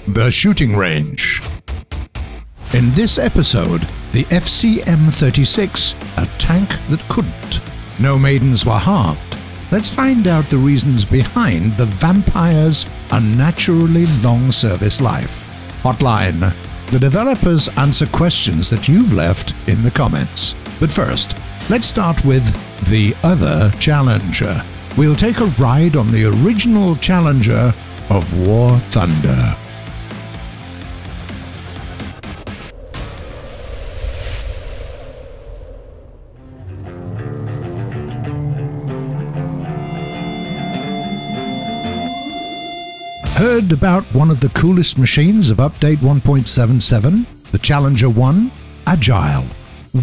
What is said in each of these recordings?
the shooting range. In this episode, the FCM-36, a tank that couldn't. No maidens were harmed. Let's find out the reasons behind the vampire's unnaturally long service life. Hotline. The developers answer questions that you've left in the comments. But first, let's start with the other Challenger. We'll take a ride on the original Challenger of War Thunder. Heard about one of the coolest machines of Update 1.77? The Challenger 1? Agile,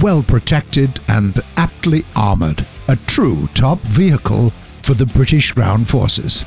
well protected and aptly armoured. A true top vehicle for the British Ground Forces.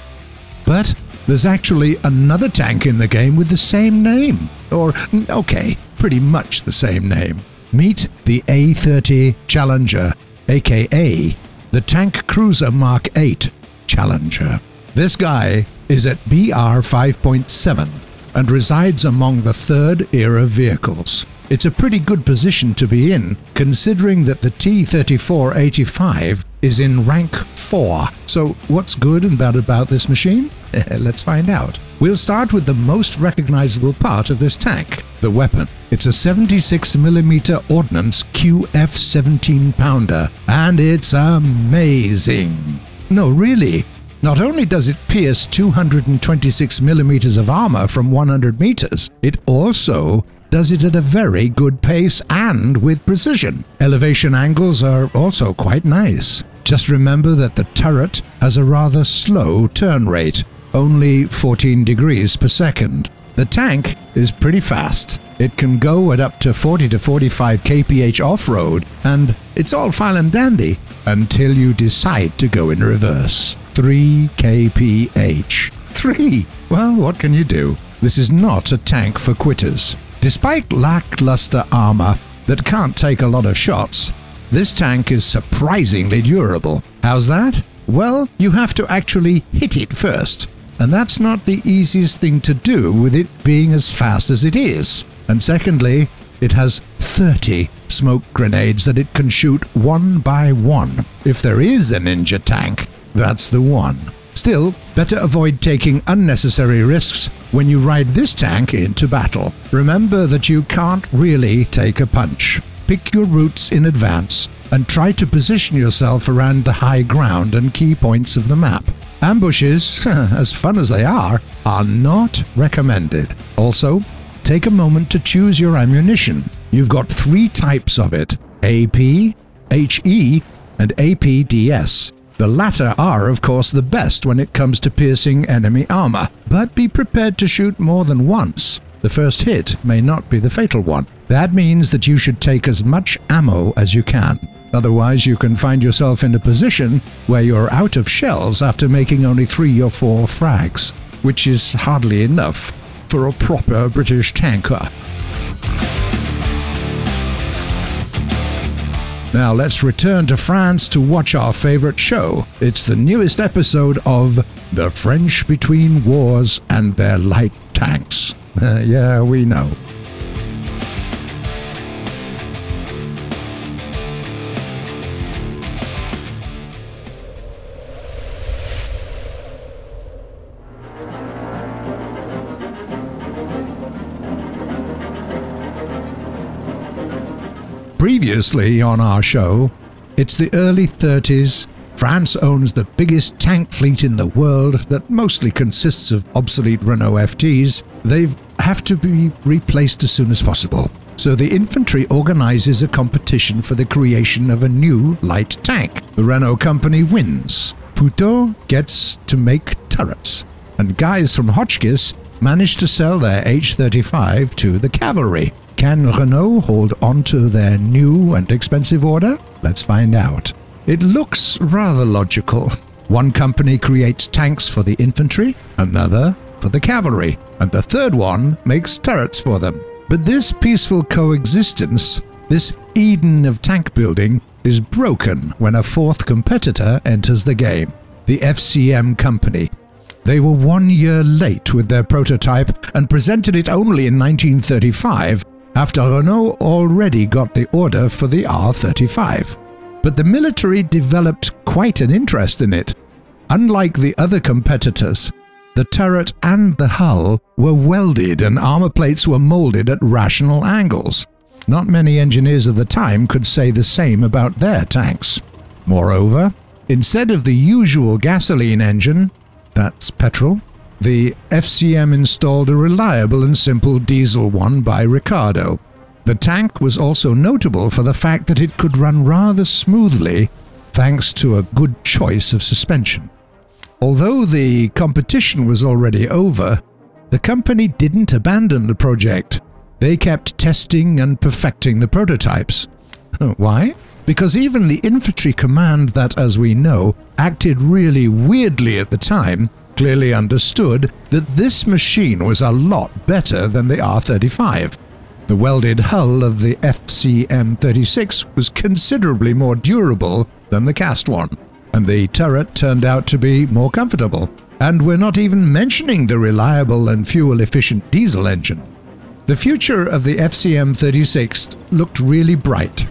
But there's actually another tank in the game with the same name. Or, okay, pretty much the same name. Meet the A30 Challenger, aka the Tank Cruiser Mark 8 Challenger. This guy is at BR 5.7 and resides among the third era vehicles. It's a pretty good position to be in, considering that the T-34-85 is in rank 4. So what's good and bad about this machine? Let's find out. We'll start with the most recognizable part of this tank, the weapon. It's a 76mm Ordnance QF 17-pounder, and it's amazing. No, really. Not only does it pierce 226mm of armor from 100 meters, it also does it at a very good pace and with precision. Elevation angles are also quite nice. Just remember that the turret has a rather slow turn rate, only 14 degrees per second. The tank is pretty fast. It can go at up to 40 to 45 kph off-road, and it's all fine and dandy until you decide to go in reverse. 3 kph. 3! Well, what can you do? This is not a tank for quitters. Despite lackluster armor that can't take a lot of shots, this tank is surprisingly durable. How's that? Well, you have to actually hit it first, and that's not the easiest thing to do with it being as fast as it is. And secondly, it has 30 smoke grenades that it can shoot one by one. If there is a ninja tank, that's the one. Still, better avoid taking unnecessary risks when you ride this tank into battle. Remember that you can't really take a punch. Pick your routes in advance and try to position yourself around the high ground and key points of the map. Ambushes, as fun as they are not recommended. Also, take a moment to choose your ammunition. You've got 3 types of it: AP, HE, and APDS. The latter are, of course, the best when it comes to piercing enemy armor, but be prepared to shoot more than once. The first hit may not be the fatal one. That means that you should take as much ammo as you can. Otherwise, you can find yourself in a position where you're out of shells after making only 3 or 4 frags, which is hardly enough for a proper British tanker. Now let's return to France to watch our favorite show. It's the newest episode of The French Between Wars and Their Light Tanks. Yeah, we know. Previously on our show, it's the early 30s. France owns the biggest tank fleet in the world that mostly consists of obsolete Renault FTs. They have to be replaced as soon as possible. So the infantry organizes a competition for the creation of a new light tank. The Renault company wins. Puteaux gets to make turrets, and guys from Hotchkiss manage to sell their H-35 to the cavalry. Can Renault hold on to their new and expensive order? Let's find out. It looks rather logical. One company creates tanks for the infantry, another for the cavalry, and the third one makes turrets for them. But this peaceful coexistence, this Eden of tank building, is broken when a fourth competitor enters the game, the FCM company. They were 1 year late with their prototype and presented it only in 1935, after Renault already got the order for the R35. But the military developed quite an interest in it. Unlike the other competitors, the turret and the hull were welded and armor plates were molded at rational angles. Not many engineers of the time could say the same about their tanks. Moreover, instead of the usual gasoline engine, that's petrol, the FCM installed a reliable and simple diesel one by Ricardo. The tank was also notable for the fact that it could run rather smoothly thanks to a good choice of suspension. Although the competition was already over, the company didn't abandon the project. They kept testing and perfecting the prototypes. Why? Because even the infantry command that, as we know, acted really weirdly at the time, clearly understood that this machine was a lot better than the R35. The welded hull of the FCM-36 was considerably more durable than the cast one, and the turret turned out to be more comfortable. And we're not even mentioning the reliable and fuel-efficient diesel engine. The future of the FCM-36 looked really bright.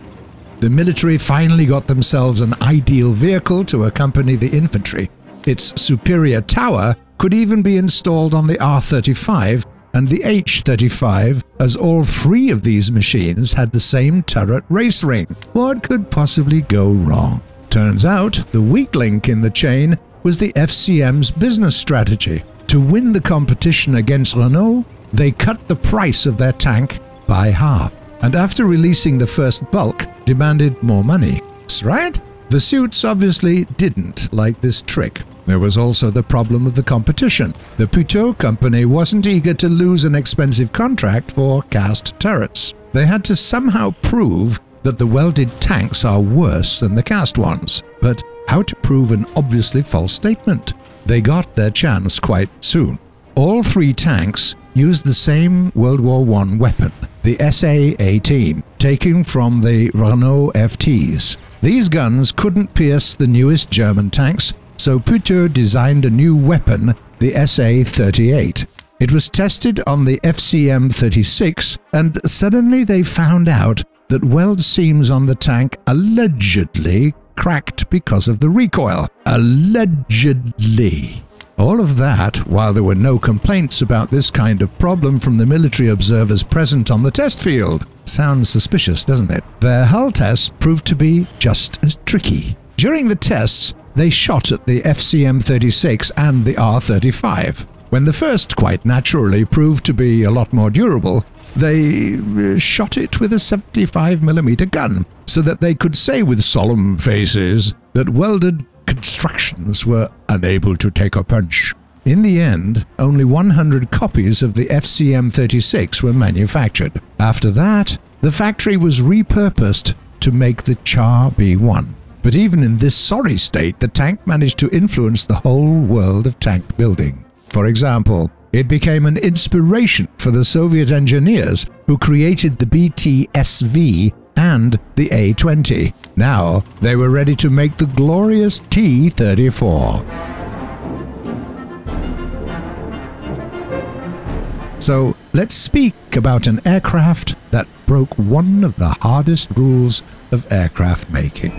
The military finally got themselves an ideal vehicle to accompany the infantry. Its superior tower could even be installed on the R35 and the H35, as all three of these machines had the same turret race ring. What could possibly go wrong? Turns out the weak link in the chain was the FCM's business strategy. To win the competition against Renault, they cut the price of their tank by half, and after releasing the first bulk, demanded more money. That's right? The suits obviously didn't like this trick. There was also the problem of the competition. The Puteaux company wasn't eager to lose an expensive contract for cast turrets. They had to somehow prove that the welded tanks are worse than the cast ones. But how to prove an obviously false statement? They got their chance quite soon. All three tanks used the same World War I weapon, the SA-18, taken from the Renault FTs. These guns couldn't pierce the newest German tanks, so Puteaux designed a new weapon, the SA-38. It was tested on the FCM-36, and suddenly they found out that weld seams on the tank allegedly cracked because of the recoil. Allegedly. All of that while there were no complaints about this kind of problem from the military observers present on the test field. Sounds suspicious, doesn't it? Their hull tests proved to be just as tricky. During the tests, they shot at the FCM-36 and the R35. When the first quite naturally proved to be a lot more durable, they shot it with a 75mm gun, so that they could say with solemn faces that welded constructions were unable to take a punch. In the end, only 100 copies of the FCM-36 were manufactured. After that, the factory was repurposed to make the Char B1. But even in this sorry state, the tank managed to influence the whole world of tank building. For example, it became an inspiration for the Soviet engineers who created the BT-SV and the A-20. Now they were ready to make the glorious T-34. So let's speak about an aircraft that broke one of the hardest rules of aircraft making.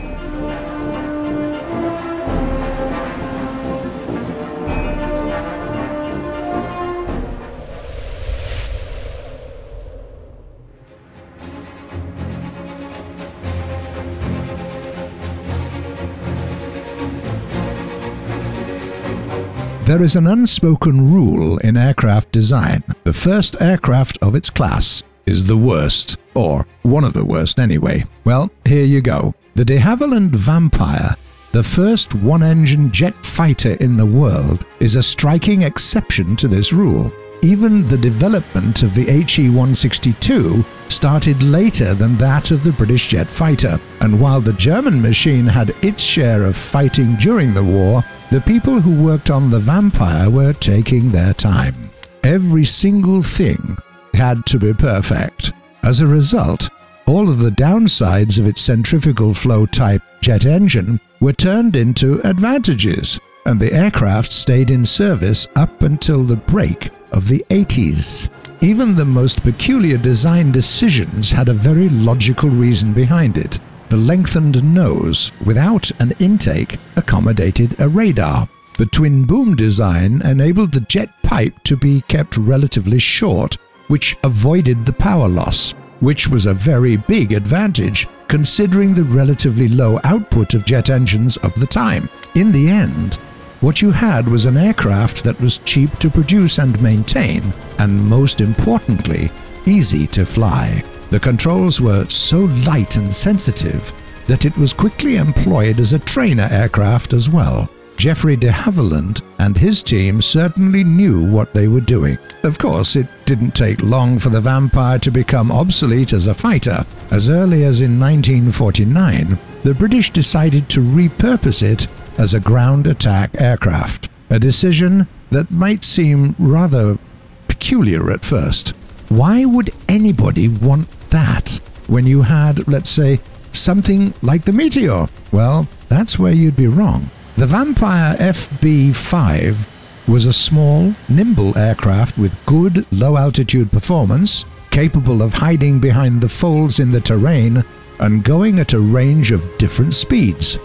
There is an unspoken rule in aircraft design. The first aircraft of its class is the worst, or one of the worst anyway. Well, here you go. The de Havilland Vampire, the first one-engine jet fighter in the world, is a striking exception to this rule. Even the development of the HE-162 started later than that of the British jet fighter, and while the German machine had its share of fighting during the war, the people who worked on the Vampire were taking their time. Every single thing had to be perfect. As a result, all of the downsides of its centrifugal flow type jet engine were turned into advantages. and the aircraft stayed in service up until the break of the 80s. Even the most peculiar design decisions had a very logical reason behind it. The lengthened nose, without an intake, accommodated a radar. The twin-boom design enabled the jet pipe to be kept relatively short, which avoided the power loss, which was a very big advantage considering the relatively low output of jet engines of the time. In the end, what you had was an aircraft that was cheap to produce and maintain, and most importantly, easy to fly. The controls were so light and sensitive that it was quickly employed as a trainer aircraft as well. Geoffrey de Havilland and his team certainly knew what they were doing. Of course, it didn't take long for the Vampire to become obsolete as a fighter. As early as in 1949, the British decided to repurpose it as a ground attack aircraft, a decision that might seem rather peculiar at first. Why would anybody want that when you had, let's say, something like the Meteor? Well, that's where you'd be wrong. The Vampire FB-5 was a small, nimble aircraft with good low-altitude performance, capable of hiding behind the folds in the terrain and going at a range of different speeds.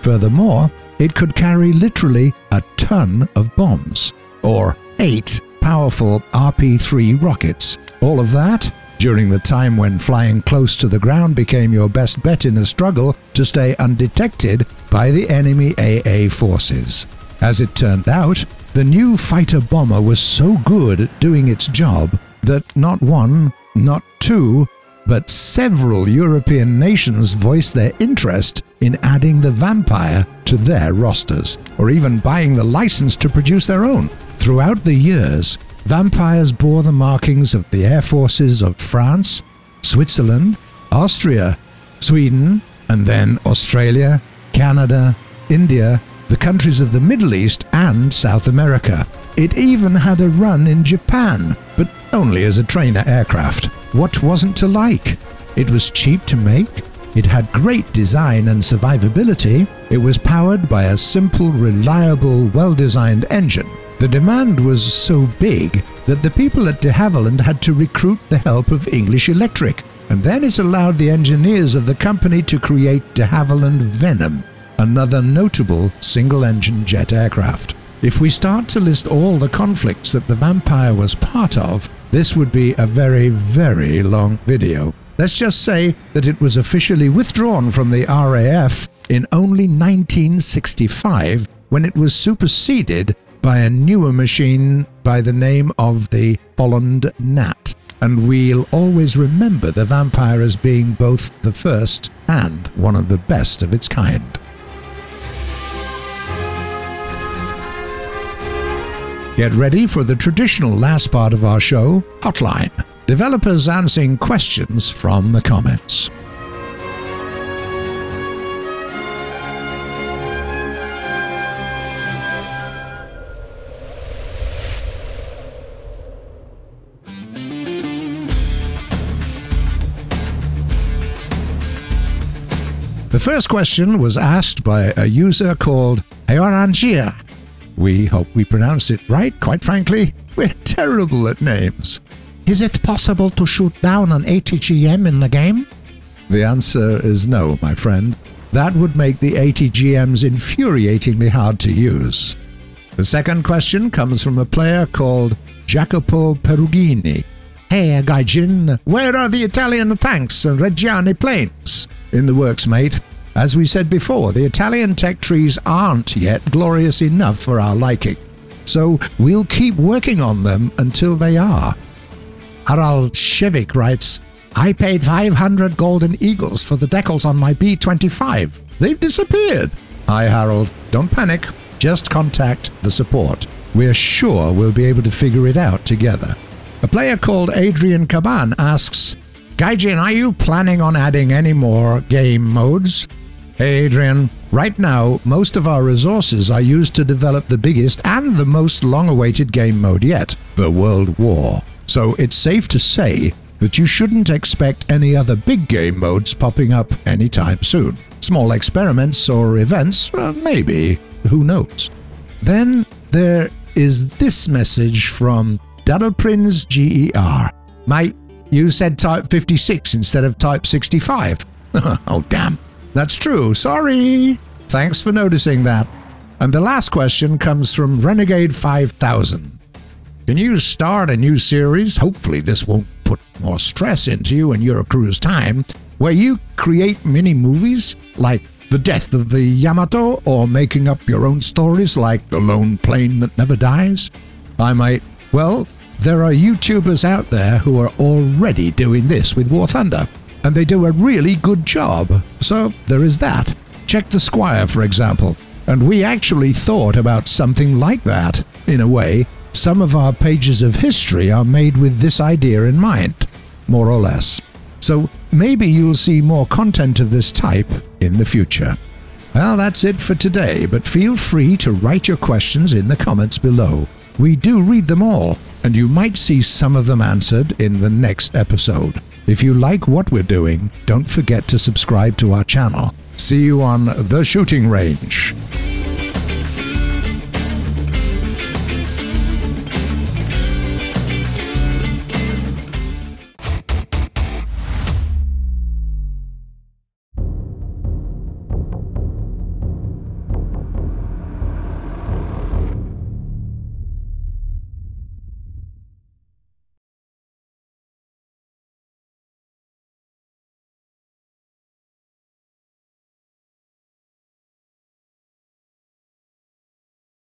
Furthermore, it could carry literally a ton of bombs, or 8 powerful RP-3 rockets. All of that during the time when flying close to the ground became your best bet in a struggle to stay undetected by the enemy AA forces. As it turned out, the new fighter-bomber was so good at doing its job that not one, not two, but several European nations voiced their interest in adding the Vampire to their rosters, or even buying the license to produce their own. Throughout the years, Vampires bore the markings of the air forces of France, Switzerland, Austria, Sweden, and then Australia, Canada, India, the countries of the Middle East and South America. It even had a run in Japan, but only as a trainer aircraft. What wasn't to like? It was cheap to make, it had great design and survivability, it was powered by a simple, reliable, well-designed engine. The demand was so big that the people at de Havilland had to recruit the help of English Electric, and then it allowed the engineers of the company to create de Havilland Venom, another notable single-engine jet aircraft. If we start to list all the conflicts that the Vampire was part of, this would be a very, very long video. Let's just say that it was officially withdrawn from the RAF in only 1965 when it was superseded by a newer machine by the name of the Holland Gnat, and we'll always remember the Vampire as being both the first and one of the best of its kind. Get ready for the traditional last part of our show, Hotline. Developers answering questions from the comments. The first question was asked by a user called Heorangia. We hope we pronounced it right, quite frankly. We're terrible at names. Is it possible to shoot down an ATGM in the game? The answer is no, my friend. That would make the ATGMs infuriatingly hard to use. The second question comes from a player called Jacopo Perugini. Hey, Gaijin, where are the Italian tanks and Reggiani planes? In the works, mate. As we said before, the Italian tech trees aren't yet glorious enough for our liking. So we'll keep working on them until they are. Harald Shevik writes, I paid 500 golden eagles for the decals on my B-25. They've disappeared. Hi Harold, don't panic. Just contact the support. We're sure we'll be able to figure it out together. A player called Adrian Caban asks, Gaijin, are you planning on adding any more game modes? Hey Adrian, right now most of our resources are used to develop the biggest and the most long-awaited game mode yet, the World War. So it's safe to say that you shouldn't expect any other big game modes popping up anytime soon. Small experiments or events, maybe, who knows. Then there is this message from Daddleprince GER. Mate, you said type 56 instead of type 65. Oh, damn. That's true. Sorry. Thanks for noticing that. And the last question comes from Renegade 5000. Can you start a new series? Hopefully this won't put more stress into you and your crew's time, where you create mini-movies like The Death of the Yamato, or making up your own stories like The Lone Plane That Never Dies? I might. Well, there are YouTubers out there who are already doing this with War Thunder, and they do a really good job. So there is that. Check The Squire, for example. And we actually thought about something like that. In a way, some of our pages of history are made with this idea in mind, more or less. So maybe you'll see more content of this type in the future. Well, that's it for today, but feel free to write your questions in the comments below. We do read them all, and you might see some of them answered in the next episode. If you like what we're doing, don't forget to subscribe to our channel. See you on the shooting range.